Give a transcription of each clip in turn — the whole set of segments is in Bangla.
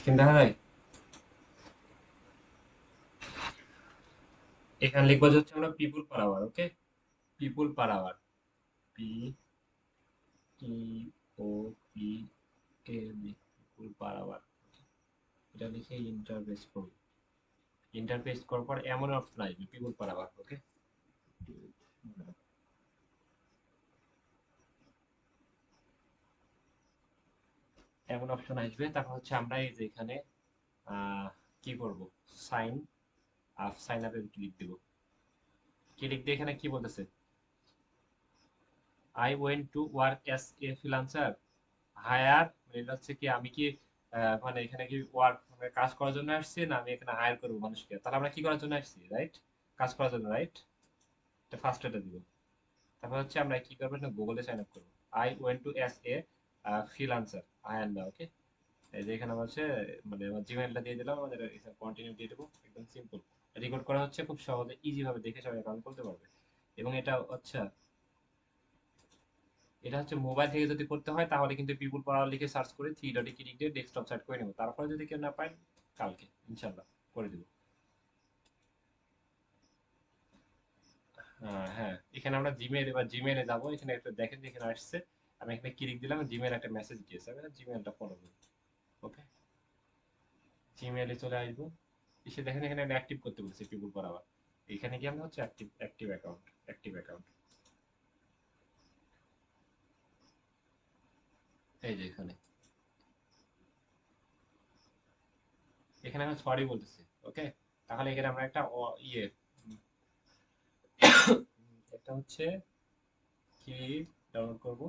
স্ক্রিন দেখা যায়? এখানে লিখবো যে হচ্ছে আমরা people per hour. Okay, people per hour, P T O P K people per hour. এটা লিখে ইন্টার পেস্ট করব। ইন্টার পেস্ট করার পর এমন অপশন আসবে পিপুল পার আওয়ার। ওকে, এমন অপশন আসবে। তারপর হচ্ছে আমরা এই যে এখানে আহ, কি করব, সাইন আপ, সাইন আপে ক্লিক দিব। ক্লিক দিয়ে এখানে কি বলতেছে, I went to work as a freelancer hire, এটা হচ্ছে কি আমি কি মানে এখানে কি ওয়ার্ক মানে কাজ করার জন্য আসছি, না আমি এখানে হায়ার করবো মানুষকে? তাহলে আমরা কি করার জন্য আসছি, রাইট? কাজ করার জন্য, রাইট? এটা ফার্স্ট এটা দিব। তারপর হচ্ছে আমরা কি করবো না, গুগলে সাইন আপ করবো। I went to as a freelancer hire না। ওকে, এই যে এখানে আমার হচ্ছে মানে আমার জিমেইলটা দিয়ে দিলাম, আমাদের কন্টিনিউ দিয়ে দেবো। একদম সিম্পল। রেকর্ড করা হচ্ছে খুব সহজে, ইজি ভাবে দেখে সবাই অ্যাকাউন্ট করতে পারবে। এবং এটা আচ্ছা, এটা হচ্ছে মোবাইল থেকে যদি করতে হয় তাহলে কিন্তু পিপুল পাওয়ার লিখে সার্চ করে থ্রি ডটে ক্লিক দিয়ে ডেস্কটপ সেট করে নেব। তারপরে যদি কেউ না পায়, কালকে ইনশাল্লাহ করে দেবো। হ্যাঁ, এখানে আমরা জিমেইল, এবার জিমেইলে যাবো। এখানে একটা দেখেন যে এখানে আসছে, আমি এখানে ক্লিক দিলাম, জিমেইল একটা মেসেজ দিয়েছে, আমি জিমেইলটা ফলো করবো। ওকে, জিমেইলে চলে আসবো। এসে দেখেন এখানে অ্যাক্টিভ করতে বলছে পিপুল পাওয়ার। এখানে কি আমরা হচ্ছে active, active account, active account. এই যে এখানে, এখানে আমি সরি বলতেছি। ওকে, তাহলে এখানে আমরা একটা ইয়ে একটা হচ্ছে কি ডাউনলোড করব,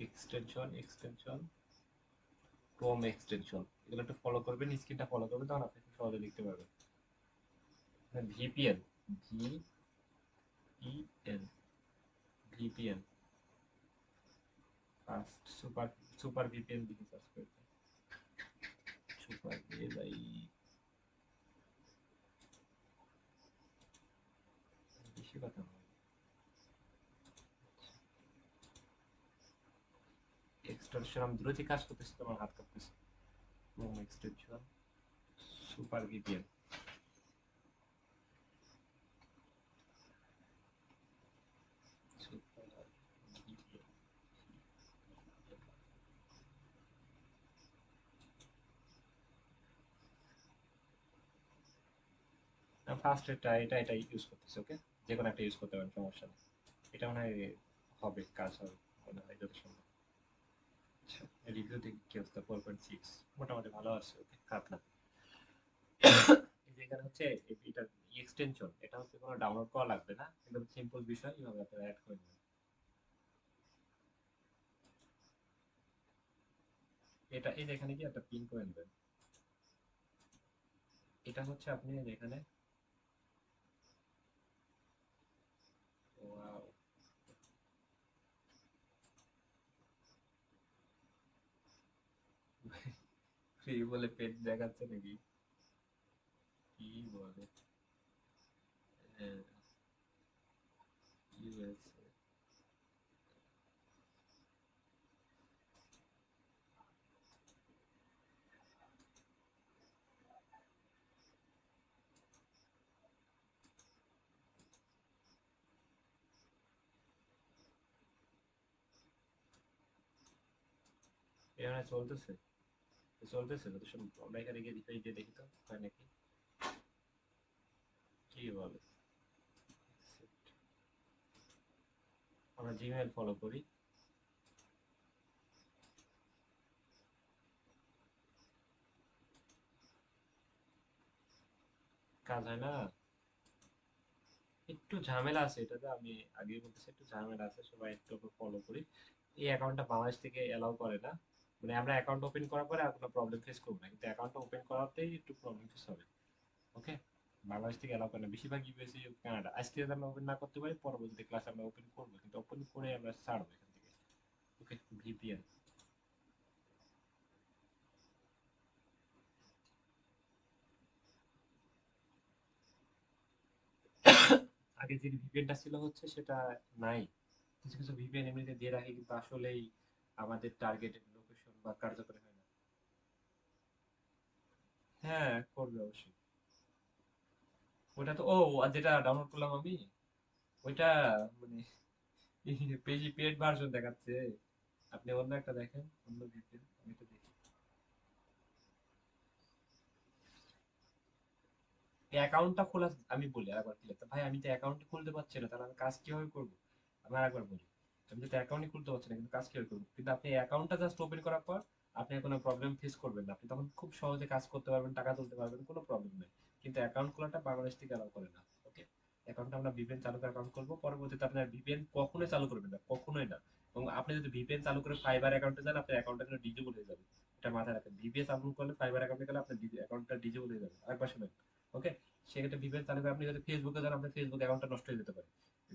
এক্সটেনশন ক্রোম এক্সটেনশন। এগুলো একটু ফলো করবেন, স্ক্রিনটা ফলো করবেন, তখন আপনি খুব সহজে লিখতে পারবেন। VPN, VPN, VPN, first super, super VPN দিকে সার্চ করবেন। সুপার ভাই, বেশি কথা নয়। এক্সটেনশন আমি দ্রুত কাজ করতেছি, তোমার হাত কাঁপতেছে। Chrome extension, super VPN. Super VPN, first এটা এটা এটা ইউজ করতেছি। ওকে, যে কোনো একটা ইউজ করতে পারেন, সমস্যা নেই। এটা মনে হয় হবে, কাজ হবে মনে হয় যত সম্ভব। আচ্ছা, রিভিউ দেখি কি অবস্থা। 4.6, মোটামুটি ভালো আছে। ওকে, খারাপ না। এই যে এখানে হচ্ছে এটার এক্সটেনশন, এটা হচ্ছে কোনো ডাউনলোড করা লাগবে না, একদম সিম্পল বিষয়, এইভাবে আপনারা অ্যাড করে নেবেন। এটা এই যে এখানে কি একটা পিন করে নেবেন। এটা হচ্ছে আপনি যেখানে, ওয়াও, ফ্রি বলে পেজ দেখাচ্ছে নাকি? কি বলে, ইউএসএ। এখানে চলতেছে, চলতেছে যত সম্ভব। আমরা এখানে গিয়ে রিফ্রেশ দিয়ে দেখি তো হয় নাকি। কি বলে, আমরা জিমেইল ফলো করি, কাজ হয় না। একটু ঝামেলা আছে এটাতে, আমি আগে বলতেছি একটু ঝামেলা আছে, সবাই একটু ফলো করি। এই অ্যাকাউন্টটা বাংলাদেশ থেকে এলাও করে না। মানে আমরা অ্যাকাউন্ট ওপেন করার পরে আর কোনো প্রবলেম ফেস করবো না, কিন্তু অ্যাকাউন্টটা ওপেন করাতেই একটু প্রবলেম ফেস হবে। ওকে, বাংলাদেশ থেকে এলাও করে না, বেশিরভাগ ইউএসএ, কানাডা। আজকে যদি আমরা ওপেন না করতে পারি, পরবর্তীতে ক্লাস আমরা ওপেন করবো, কিন্তু ওপেন করে আমরা ছাড়বো এখান থেকে। ওকে, ভিপিএন। আগে যে ভিপিএনটা ছিল হচ্ছে সেটা নাই। কিছু কিছু ভিপিএন এমনিতে দিয়ে রাখে, কিন্তু আসলেই আমাদের টার্গেটেড লোকেশন বা কার্যকরী হয় না। হ্যাঁ, করবে অবশ্যই। ওটা তো যেটা ডাউনলোড করলাম আমি, ওইটা মানে পেজি পেড ভার্সন দেখাচ্ছে। আপনি অন্য একটা দেখেন, অন্য ভিপিএন আমি এটা দেখি। অ্যাকাউন্টটা খোলা, আমি বলি আরেকবার ক্লিয়ার, ভাই আমি তো অ্যাকাউন্ট খুলতে পারছি না, তাহলে আমি কাজ কিভাবে করবো? আমি আরেকবার বলি, আমি তো অ্যাকাউন্টই খুলতে পারছি না, কিন্তু কাজ কিভাবে করবো? কিন্তু আপনি অ্যাকাউন্টটা জাস্ট ওপেন করার পর আপনি কোনো প্রবলেম ফেস করবেন না, আপনি তখন খুব সহজে কাজ করতে পারবেন, টাকা তুলতে পারবেন, কোনো প্রবলেম নেই। কিন্তু অ্যাকাউন্ট খোলাটা বাংলাদেশ থেকে অ্যালাউ করে না। ওকে, অ্যাকাউন্টটা আমরা ভিপিএন চালু করে অ্যাকাউন্ট করবো, পরবর্তীতে আপনার ভিপিএন কখনোই চালু করবেন না, কখনোই না। এবং আপনি যদি ভিপিএন চালু করে ফাইবার অ্যাকাউন্টে যান, আপনার অ্যাকাউন্টটা কিন্তু ডিজেবল হয়ে যাবে। এটা মাথায় রাখবেন, ভিপিএন চালু করলে ফাইবার অ্যাকাউন্টে গেলে আপনার অ্যাকাউন্টটা ডিজেবল হয়ে যাবে। আরেকবার শুনেন, ওকে? সেক্ষেত্রে ভিপিএন চালু করে আপনি যদি ফেসবুকে যান, আপনার ফেসবুক অ্যাকাউন্টটা নষ্ট হয়ে যেতে পারে।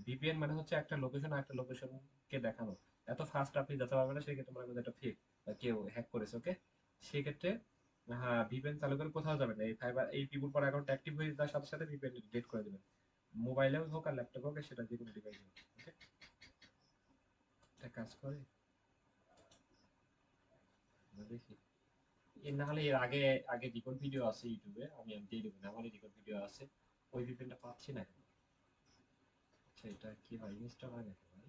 ভিপিএন মানে হচ্ছে একটা লোকেশন আর একটা লোকেশনকে দেখানো, এত ফাস্ট আপনি যেতে পারবেন না, সেক্ষেত্রে মনে করেন একটা ফেক বা কেউ হ্যাক করেছে। ওকে, সেক্ষেত্রে হ্যাঁ, ভিপিএন চালু করে কোথাও যাবেন না, এই ফাইবার এই পিপুল পর অ্যাকাউন্ট অ্যাক্টিভ হয়ে যাওয়ার সাথে সাথে ভিপিএন ডিলিট করে দেবেন। মোবাইলেও হোক আর ল্যাপটপে হোক, সেটা যে কোনো ডিভাইসে হোক। ওকে, এটা কাজ করে আমরা দেখি। এর না হলে এর আগে আগে রেকর্ড ভিডিও আছে ইউটিউবে, আমি দিয়ে দেবো, আমার রেকর্ড ভিডিও আছে। ওই ভিপিএনটা পাচ্ছি না কেন? আচ্ছা, এটা কি হয়, ইনস্টল হয় নাকি ভাই?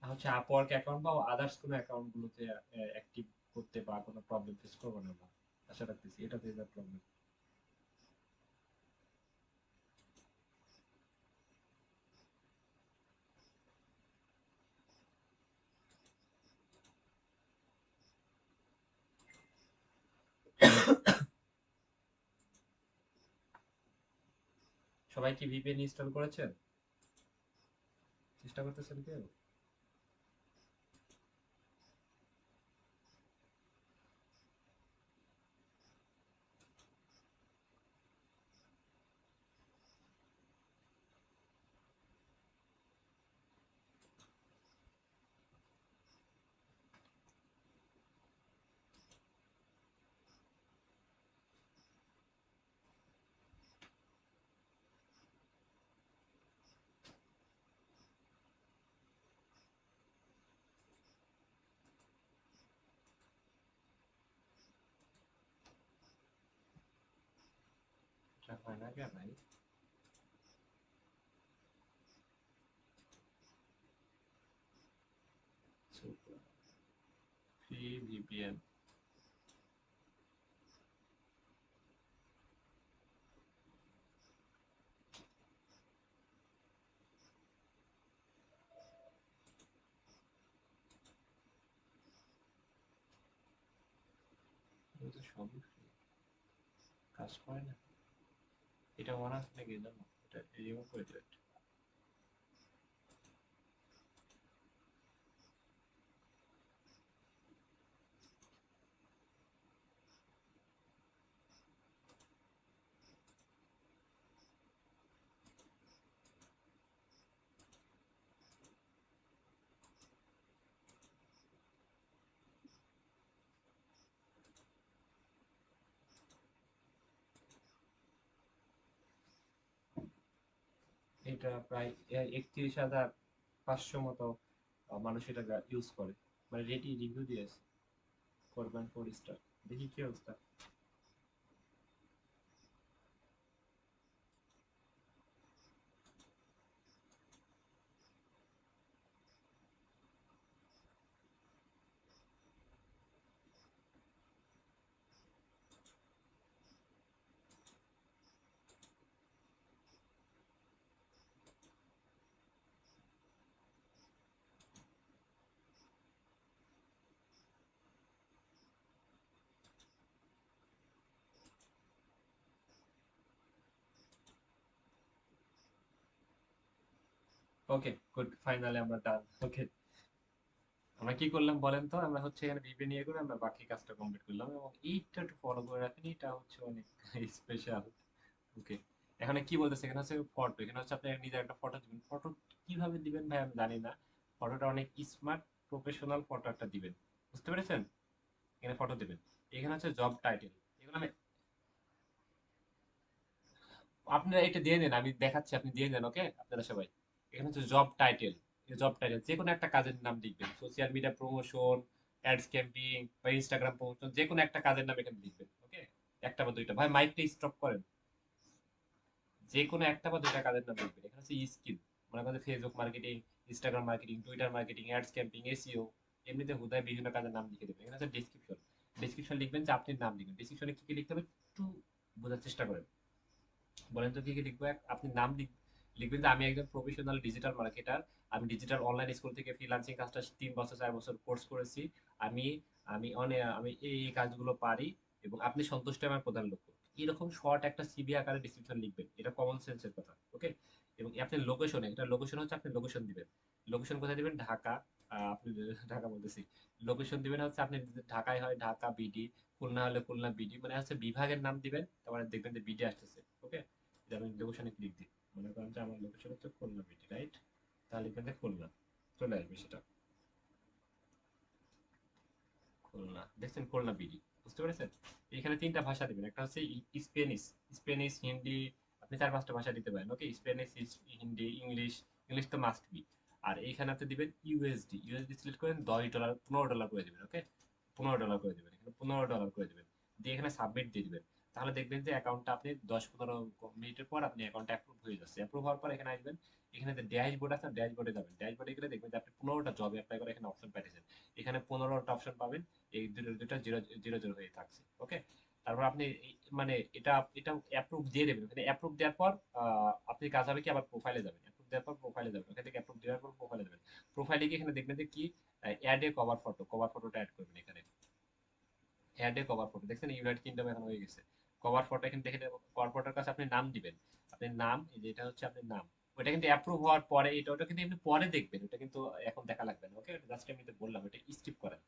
হচ্ছে আপওয়ার্ক অ্যাকাউন্ট বা আদার্স কোনো অ্যাকাউন্ট গুলোতে অ্যাক্টিভ করতে বা কোনো প্রবলেম ফেস করবো না আমরা, আশা রাখতেছি এটাতে যা প্রবলেম। সবাই কি ভিপিএন ইনস্টল করেছেন? চেষ্টা করতেছেন কেউ? এটা হয় না কেন ভাই? ফ্রি ভিপিএন সবই free, কাজ করে না। এটা মনে আছে নাকি জানো, এটা রিমুভ করে দিও। এটা প্রায় 31,500 মতো মানুষ এটা ইউজ করে, মানে রিভিউ দিয়েছে 4.4 স্টার। দেখি কি অবস্থা। ওকে, গুড, ফাইনালি আমরা ডান। ওকে, আমরা কি করলাম বলেন তো? আমরা হচ্ছে এখানে ভিপি নিয়ে করে আমরা বাকি কাজটা কমপ্লিট করলাম, এবং এইটা একটু ফলো করে রাখেন, এটা হচ্ছে অনেক স্পেশাল। ওকে, এখানে কি বলতেছে, এখানে হচ্ছে ফটো, এখানে হচ্ছে আপনি নিজের একটা ফটো দিবেন। ফটো কিভাবে দিবেন ভাই আমি জানি না, ফটোটা অনেক স্মার্ট প্রফেশনাল ফটো একটা দিবেন, বুঝতে পেরেছেন? এখানে ফটো দিবেন, এখানে হচ্ছে জব টাইটেল, এগুলো আমি, আপনারা এটা দিয়ে দেন, আমি দেখাচ্ছি, আপনি দিয়ে দেন। ওকে, আপনারা সবাই, এখানে হচ্ছে জব টাইটেল, জব টাইটেল যে কোনো একটা কাজের নাম লিখবেন, social media promotion, ads camping বা ইনস্টাগ্রাম প্রমোশন, যে কোনো একটা কাজের নাম এখানে লিখবেন। ওকে, একটা বা দুইটা, ভাই মাইকটা স্টপ করেন। যে কোনো একটা বা দুইটা কাজের নাম লিখবেন। এখানে হচ্ছে স্কিল, মনে করেন Facebook marketing, Instagram marketing, Twitter marketing, ads camping, SEO, এমনিতে হুদায় বিভিন্ন কাজের নাম লিখে দেবেন। এখানে হচ্ছে ডেসক্রিপশন, ডেসক্রিপশন লিখবেন যে আপনি নাম লিখবেন। ডেসক্রিপশনে কি কি লিখতে হবে একটু বোঝার চেষ্টা করেন। বলেন তো কি কি লিখবো? আপনি নাম লিখবেন যে আমি একজন প্রফেশনাল ডিজিটাল মার্কেটার, আমি ডিজিটাল অনলাইন স্কুল থেকে ফ্রিল্যান্সিং কাজটা 3 বছর 4 বছর কোর্স করেছি, আমি আমি অনেক আমি এই কাজগুলো পারি এবং আপনি সন্তুষ্ট আমার প্রধান লক্ষ্য। এরকম শর্ট একটা সিভি আকারে ডিসক্রিপশন লিখবেন, এটা কমন সেন্সের কথা। ওকে, এবং আপনি লোকেশনে, এটা লোকেশন হচ্ছে আপনি লোকেশন দিবেন। লোকেশন কোথায় দিবেন? ঢাকা। আপনি ঢাকা বলতেছি, লোকেশন দিবেন হচ্ছে আপনি যদি ঢাকায় হয় ঢাকা বিডি, খুলনা হলে খুলনা বিডি, মানে হচ্ছে বিভাগের নাম দিবেন, তারপরে দেখবেন যে বিডি আসতেছে। ওকে, যে আমি লোকেশনে ক্লিক দিই, মনে করেন যে আমার লোকেশন হচ্ছে খুলনা বিডি, রাইট? তাহলে এখানে খুলনা চলে আসবে সেটা। খুলনা দেখছেন, খুলনা বিডি, বুঝতে পেরেছেন? এখানে 3টা ভাষা দিবেন, একটা হচ্ছে স্পেনিশ, স্পেনিশ হিন্দি, আপনি 4 5টা ভাষা দিতে পারেন। ওকে, স্পেনিশ, হিন্দি, ইংলিশ, ইংলিশ তো মাস্ট বি। আর এইখানে আপনি দিবেন ইউএসডি, ইউএসডি সিলেক্ট করেন, $10 $15 করে দিবেন। ওকে, $15 করে দিবেন, এখানে $15 করে দিবেন, দিয়ে এখানে সাবমিট দিয়ে দিবেন। তাহলে দেখবেন যে অ্যাকাউন্টটা আপনি 10 15 মিনিটের পর আপনি অ্যাকাউন্ট অ্যাপ্রুভ হয়ে যাচ্ছে। অ্যাপ্রুভ হওয়ার পর এখানে আসবেন, এখানে যে ড্যাশবোর্ড আছে ড্যাশবোর্ডে যাবেন, ড্যাশবোর্ডে গেলে দেখবেন যে আপনি 15টা জবে অ্যাপ্লাই করে এখানে অপশন পাঠিয়েছেন। এখানে 15টা অপশন পাবেন, এই দুটো দুটো জিরো জিরো জিরো হয়ে থাকছে। ওকে, তারপর আপনি মানে এটা এটা অ্যাপ্রুভ দিয়ে দেবেন। এখানে অ্যাপ্রুভ দেওয়ার পর আপনি কাজ হবে কি আবার প্রোফাইলে যাবেন, অ্যাপ্রুভ দেওয়ার পর প্রোফাইলে যাবেন, ওখান থেকে অ্যাপ্রুভ দেওয়ার পর প্রোফাইলে যাবেন। প্রোফাইলে গিয়ে এখানে দেখবেন যে কি add a cover photo, cover ফটোটা অ্যাড করবেন এখানে। অ্যাড এ কভার ফটো, দেখছেন ইউনাইটেড কিংডম এখন হয়ে গেছে। কভার ফটো এখানে দেখে কভার ফটোর কাছে আপনি নাম দিবেন, আপনি নাম, এই যে এটা হচ্ছে আপনার নাম। ওটা কিন্তু অ্যাপ্রুভ হওয়ার পরে, এটা ওটা কিন্তু এমনি পরে দেখবেন, ওটা কিন্তু এখন দেখা লাগবে না। ওকে, জাস্ট এমনিতে বললাম, এটা স্কিপ করেন।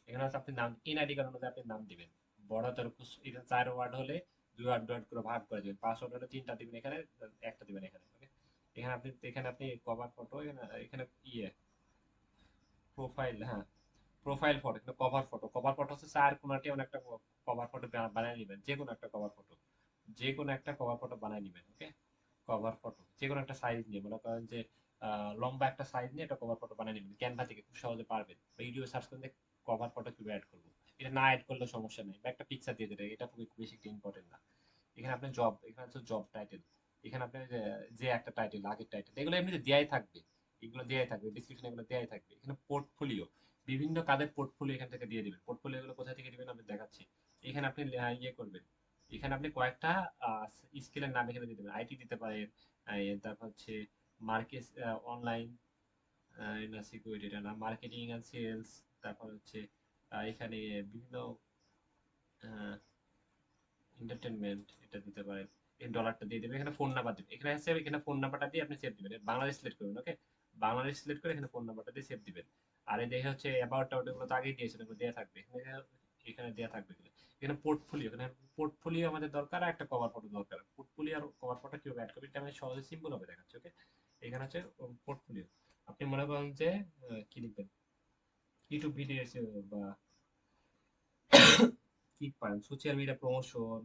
এখানে হচ্ছে আপনি নাম, এনআইডি কার্ড অনুযায়ী আপনি নাম দিবেন। বড় তোর এখানে 4 ওয়ার্ড হলে 2 ওয়ার্ড 2 ওয়ার্ড করে ভাগ করে দিবেন, 5 ওয়ার্ড হলে 3টা দিবেন এখানে, একটা দিবেন এখানে। ওকে, এখানে আপনি কভার ফটো, এখানে এখানে ইয়ে প্রোফাইল, হ্যাঁ প্রোফাইল ফটো, কিন্তু কভার ফটো, কভার ফটো হচ্ছে 4 কোণাটি এমন একটা কভার ফটো বানিয়ে নেবেন, যে কোনো একটা কভার ফটো, যে কোনো একটা কভার ফটো বানিয়ে নেবেন। ওকে, কভার ফটো যে কোনো একটা সাইজ নিয়ে, মনে করেন যে লম্বা একটা সাইজ নিয়ে একটা কভার ফটো বানিয়ে নেবেন, ক্যানভা থেকে খুব সহজে পারবেন, বা ইউটিউবে সার্চ করলে কভার ফটো কিভাবে অ্যাড করবো। এটা না অ্যাড করলে সমস্যা নেই, বা একটা পিকচার দিয়ে দেবে, এটা খুবই বেশি একটা ইম্পর্টেন্ট না। এখানে আপনি জব, এখানে হচ্ছে জব টাইটেল, এখানে আপনি যে যে একটা টাইটেল, আগের টাইটেল, এগুলো এমনিতে দেয়াই থাকবে, এগুলো দেয়াই থাকবে ডিসক্রিপশন, এগুলো দেয়াই থাকবে। এখানে পোর্টফোলিও, বিভিন্ন কাজের পোর্টফোলিও এখান থেকে দিয়ে দিবেন। পোর্টফোলিও গুলো কোথা থেকে দিবেন আমি দেখাচ্ছি। এখানে আপনি ইয়ে করবেন, এখানে আপনি কয়েকটা স্কিলের নাম এখানে দিয়ে দেবেন, আইটি দিতে পারেন, তারপর হচ্ছে মার্কেট, অনলাইন না সিকিউরিটি, এটা না, মার্কেটিং এন্ড সেলস, তারপর হচ্ছে এখানে বিভিন্ন এন্টারটেনমেন্ট, এটা দিতে পারেন। এই ডলারটা দিয়ে দেবেন, এখানে ফোন নাম্বার দিবেন, এখানে আছে এখানে ফোন নাম্বারটা দিয়ে আপনি সেভ দিবেন, বাংলাদেশ সিলেক্ট করবেন। ওকে, বাংলাদেশ সিলেক্ট করে এখানে ফোন নাম্বারটা দিয়ে সেভ দিবেন। আর এই দেখে হচ্ছে অ্যাবাউট টাউট, এগুলো তো আগেই দিয়েছেন, এগুলো দেওয়া থাকবে এখানে, এখানে দেওয়া থাকবে এগুলো। এখানে পোর্টফোলিও, এখানে পোর্টফোলিও আমাদের দরকার, আর একটা কভার ফটো দরকার। পোর্টফোলিও আর কভার ফটো কিভাবে অ্যাড করবেন এটা আমি সহজে সিম্পল ভাবে দেখাচ্ছি। ওকে, এখানে হচ্ছে পোর্টফোলিও, আপনি মনে করেন যে কি লিখবেন, ইউটিউব ভিডিও বা কি পারেন, সোশ্যাল মিডিয়া প্রমোশন,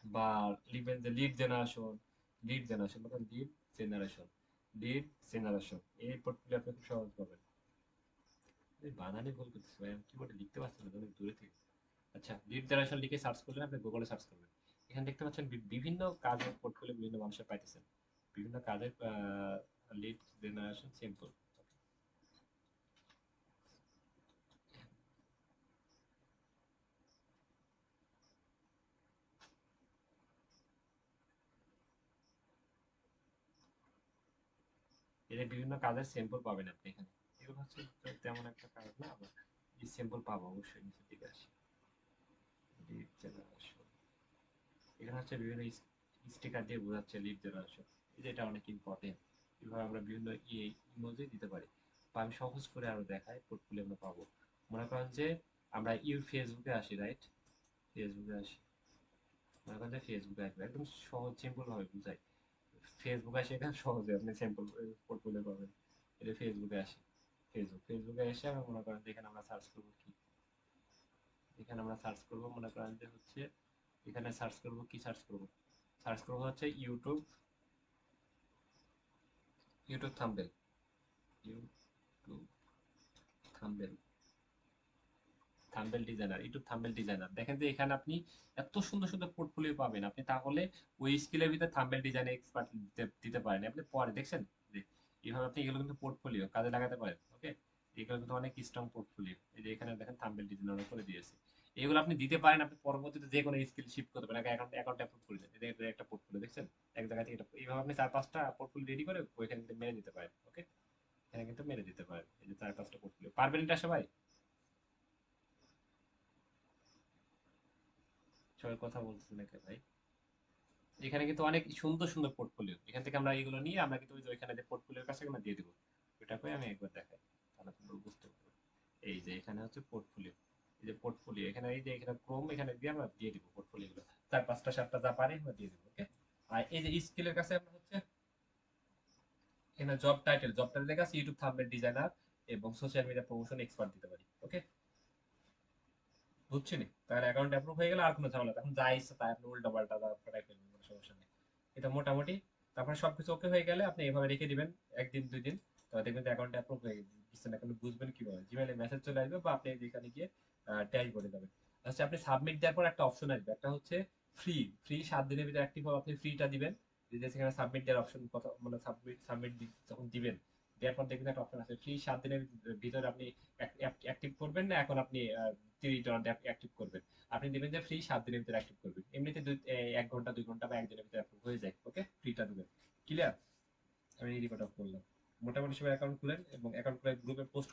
বা লিখবেন যে লিড জেনারেশন, লিড জেনারেশন মানে লিড জেনারেশন, লিড জেনারেশন, এই পোর্টফোলিও আপনি খুব সহজ পাবেন। এই বানানে ভুল করতেছি ভাই, আমি কিবোর্ডে লিখতে পারছি না অনেক দূরে থেকে। আচ্ছা, লিড জেনারেশন লিখে সার্চ করলেন, আপনি গুগলে সার্চ করবেন, এখানে দেখতে পাচ্ছেন বিভিন্ন কাজের পোর্টফোলিও বিভিন্ন মানুষের পাইতেছেন, বিভিন্ন কাজের লিড জেনারেশন সিম্পল। এর বিভিন্ন কাজের স্যাম্পল পাবেন আপনি এখানে। এগুলো হচ্ছে তেমন একটা কাজ না, আবার এই স্যাম্পল পাবো অবশ্যই, নিচের দিকে আসি, লিড জেনারেশন, এখানে হচ্ছে বিভিন্ন স্টিকার দিয়ে বোঝাচ্ছে লিড জেনারেশন, এই যে এটা অনেক ইম্পর্টেন্ট। এভাবে আমরা বিভিন্ন ইমোজি দিতে পারি। বা আমি সহজ করে আরো দেখাই, পোর্টফোলিও আমরা পাবো। মনে করেন যে আমরা ফেসবুকে আসি, রাইট? ফেসবুকে আসি, মনে করেন যে ফেসবুকে আসবে, একদম সহজ সিম্পল ভাবে বুঝাই। ফেসবুক আসে, এখানে সহজে আপনি স্যাম্পল পোর্টফোলিও পাবেন। এটা ফেসবুকে আসি, ফেসবুকে এসে আমরা মনে করেন যে এখানে আমরা সার্চ করবো কি, এখানে আমরা সার্চ করবো, মনে করেন যে হচ্ছে এখানে সার্চ করবো কি, সার্চ করবো হচ্ছে YouTube, YouTube thumbnail, YouTube thumbnail thumbnail designer, YouTube thumbnail designer. দেখেন যে এখানে আপনি এত সুন্দর সুন্দর পোর্টফোলিও পাবেন, আপনি তাহলে ওই স্কিলের ভিতরে থাম্বনেল ডিজাইনে এক্সপার্ট দিতে পারেন আপনি পরে দেখছেন যে এইভাবে আপনি এগুলো কিন্তু পোর্টফোলিও কাজে লাগাতে পারেন। ওকে, এগুলো কিন্তু অনেক স্ট্রং পোর্টফোলিও। এই যে এখানে দেখেন থাম্বনেল ডিজাইনার করে দিয়েছে, এগুলো আপনি দিতে পারেন, আপনি পরবর্তীতে যে কোনো স্কিল শিফট করতে পারেন। অ্যাকাউন্ট অ্যাকাউন্ট অ্যাপ্রুভ করে দেন, এটা একটা পোর্টফোলিও দেখছেন এক জায়গা থেকে এইভাবে আপনি 4-5টা পোর্টফোলিও রেডি করে ওইখানে কিন্তু মেরে দিতে পারেন। ওকে, এখানে কিন্তু মেরে দিতে পারেন এই যে 4-5টা পোর্টফোলিও। পারবেন এটা সবাই? সবাই কথা বলতেছে নাকি ভাই? এখানে কিন্তু অনেক সুন্দর সুন্দর পোর্টফোলিও, এখান থেকে আমরা এগুলো নিয়ে আমরা কিন্তু ওই যে ওইখানে যে পোর্টফোলিওর কাছে আমরা দিয়ে দিব। ওইটাকে আমি একবার দেখাই, তাহলে তোমরা বুঝতে পারবে। এই যে এখানে হচ্ছে পোর্টফোলিও, এই যে পোর্টফোলিও এখানে, এই যে এখানে ক্রোম এখানে দিয়ে আমরা দিয়ে দিব পোর্টফোলিও গুলো, 4-5টা 7টা যা পারি আমরা দিয়ে দিব। ওকে, আর এই যে স্কিলের কাছে আমরা হচ্ছে এখানে জব টাইটেল লেখা আছে ইউটিউব থাম্বনেল ডিজাইনার এবং সোশ্যাল মিডিয়া প্রমোশন এক্সপার্ট দিতে পারি। ওকে, বুঝছি নি? তার অ্যাকাউন্ট অ্যাপ্রুভ হয়ে গেলে আর কোনো ঝামেলা, তখন যা ইচ্ছা তাই আপনি উল্টা পাল্টা পাঠাই ফেলবেন, কোনো সমস্যা নেই। এটা মোটামুটি, তারপরে সবকিছু ওকে হয়ে গেলে আপনি এভাবে রেখে দিবেন 1 দিন 2 দিন। তো দেখবেন অ্যাকাউন্ট অ্যাপ্রুভ হয়ে গেছে না, কিন্তু বুঝবেন কিভাবে? জিমেইলে মেসেজ চলে আসবে বা আপনি যেখানে গিয়ে ড্যাশবোর্ডে যাবেন, আচ্ছা আপনি সাবমিট দেওয়ার পর একটা অপশন আসবে, একটা হচ্ছে ফ্রি। ফ্রি 7 দিনের ভিতরে অ্যাক্টিভ হবে, আপনি ফ্রিটা দিবেন। যে সেখানে সাবমিট দেওয়ার অপশন কথা মানে সাবমিট সাবমিট যখন দিবেন, দেওয়ার পর দেখবেন একটা অপশন আছে ফ্রি 7 দিনের ভিতরে আপনি অ্যাক্টিভ করবেন না এখন আপনি রিটার্ন অ্যাক্টিভ করবেন। আপনি দিবেন যে ফ্রি 7 দিনের ভিতরে অ্যাক্টিভ করবেন, এমনিতে 1 ঘন্টা 2 ঘন্টা বা একদিনের ভিতরে অ্যাপ্রুভ হয়ে যায়। ওকে, ফ্রিটা দিবেন। ক্লিয়ার? আমি রিপোর্ট অফ করলাম। মোটামুটি সবাই অ্যাকাউন্ট খুলেন এবং অ্যাকাউন্ট খুলে গ্রুপে পোস্ট